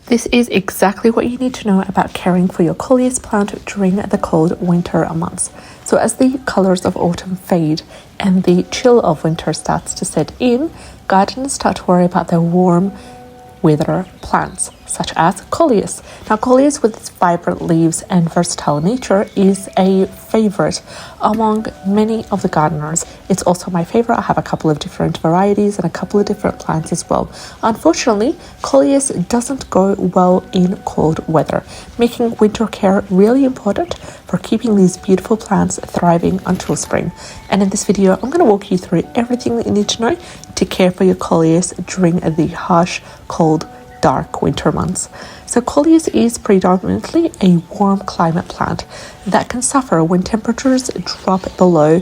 This is exactly what you need to know about caring for your Coleus plant during the cold winter months. So as the colors of autumn fade and the chill of winter starts to set in, gardeners start to worry about their warm weather plants, such as Coleus. Now, Coleus, with its vibrant leaves and versatile nature, is a favorite among many of the gardeners. It's also my favorite. I have a couple of different varieties and a couple of different plants as well. Unfortunately, Coleus doesn't go well in cold weather, making winter care really important for keeping these beautiful plants thriving until spring. And in this video, I'm going to walk you through everything that you need to know to care for your Coleus during the harsh, cold, dark winter months. So Coleus is predominantly a warm climate plant that can suffer when temperatures drop below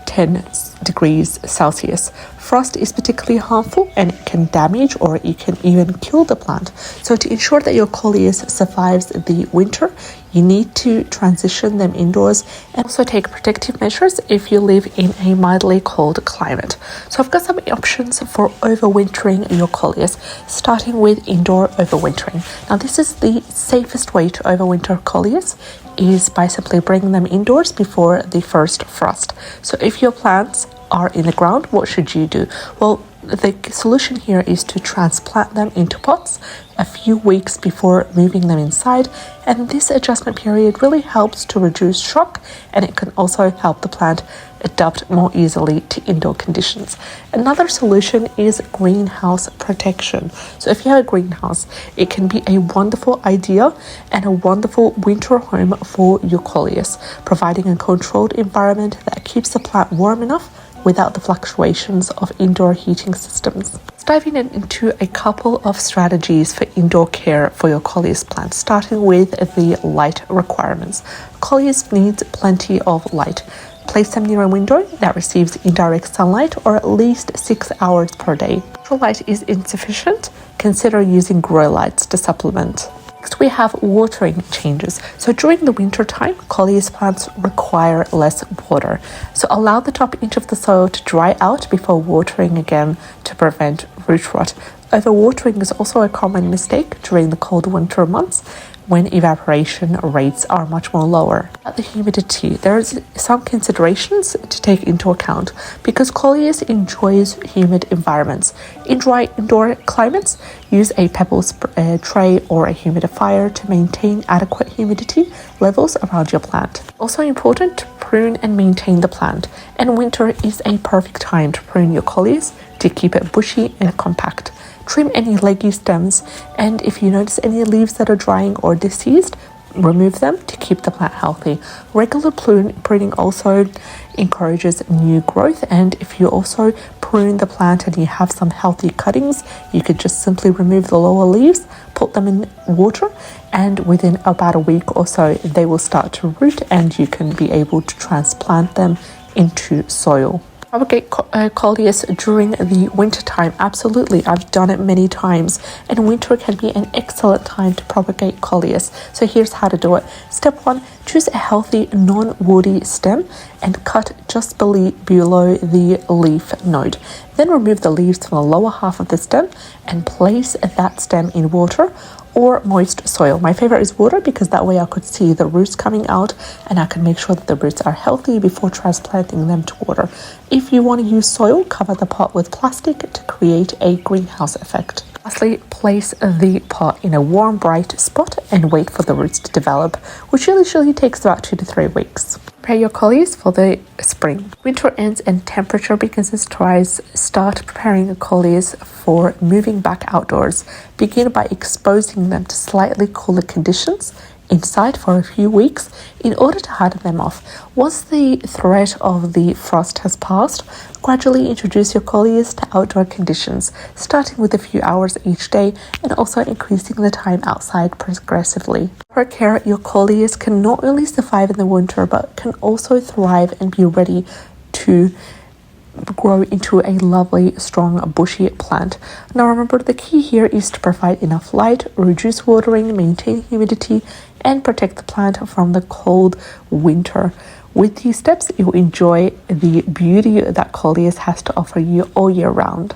10 degrees Celsius. Frost is particularly harmful and it can damage or it can even kill the plant. So to ensure that your Coleus survives the winter, you need to transition them indoors and also take protective measures if you live in a mildly cold climate. So I've got some options for overwintering your Coleus, starting with indoor overwintering. Now this is the safest way to overwinter Coleus, is by simply bringing them indoors before the first frost. So if your plants are in the ground, what should you do? Well, the solution here is to transplant them into pots a few weeks before moving them inside, and this adjustment period really helps to reduce shock, and it can also help the plant adapt more easily to indoor conditions. Another solution is greenhouse protection. So if you have a greenhouse, it can be a wonderful idea and a wonderful winter home for your Coleus, providing a controlled environment that keeps the plant warm enough without the fluctuations of indoor heating systems. Let's dive into a couple of strategies for indoor care for your Coleus plant, starting with the light requirements. Coleus needs plenty of light. Place them near a window that receives indirect sunlight or at least 6 hours per day. If natural light is insufficient, consider using grow lights to supplement. Next, we have watering changes. So during the winter time, Coleus plants require less water. So allow the top inch of the soil to dry out before watering again to prevent root rot. Overwatering is also a common mistake during the cold winter months when evaporation rates are much more lower. About the humidity, there's some considerations to take into account because Coleus enjoys humid environments. In dry indoor climates, use a pebble tray or a humidifier to maintain adequate humidity levels around your plant. Also important to prune and maintain the plant, and winter is a perfect time to prune your Coleus to keep it bushy and compact. Trim any leggy stems, and if you notice any leaves that are drying or diseased, remove them to keep the plant healthy. Regular pruning also encourages new growth, and if you also prune the plant and you have some healthy cuttings, you could just simply remove the lower leaves, put them in water, and within about a week or so they will start to root and you can be able to transplant them into soil. Propagate Coleus during the winter time. Absolutely, I've done it many times, and winter can be an excellent time to propagate Coleus. So here's how to do it. Step 1, choose a healthy non-woody stem and cut just below the leaf node. Then remove the leaves from the lower half of the stem and place that stem in water or moist soil. My favorite is water because that way I could see the roots coming out and I can make sure that the roots are healthy before transplanting them to water. If you want to use soil, cover the pot with plastic to create a greenhouse effect. Lastly, place the pot in a warm, bright spot and wait for the roots to develop, which usually takes about 2 to 3 weeks. Prepare your Coleus for the spring. Winter ends and temperature begins to rise. Start preparing your Coleus for moving back outdoors. Begin by exposing them to slightly cooler conditions inside for a few weeks in order to harden them off. Once the threat of the frost has passed, gradually introduce your Coleus to outdoor conditions, starting with a few hours each day and also increasing the time outside progressively. For care, your Coleus can not only survive in the winter but can also thrive and be ready to grow into a lovely, strong, bushy plant. Now remember, the key here is to provide enough light, reduce watering, maintain humidity, and protect the plant from the cold winter. With these steps, you'll enjoy the beauty that Coleus has to offer you all year round.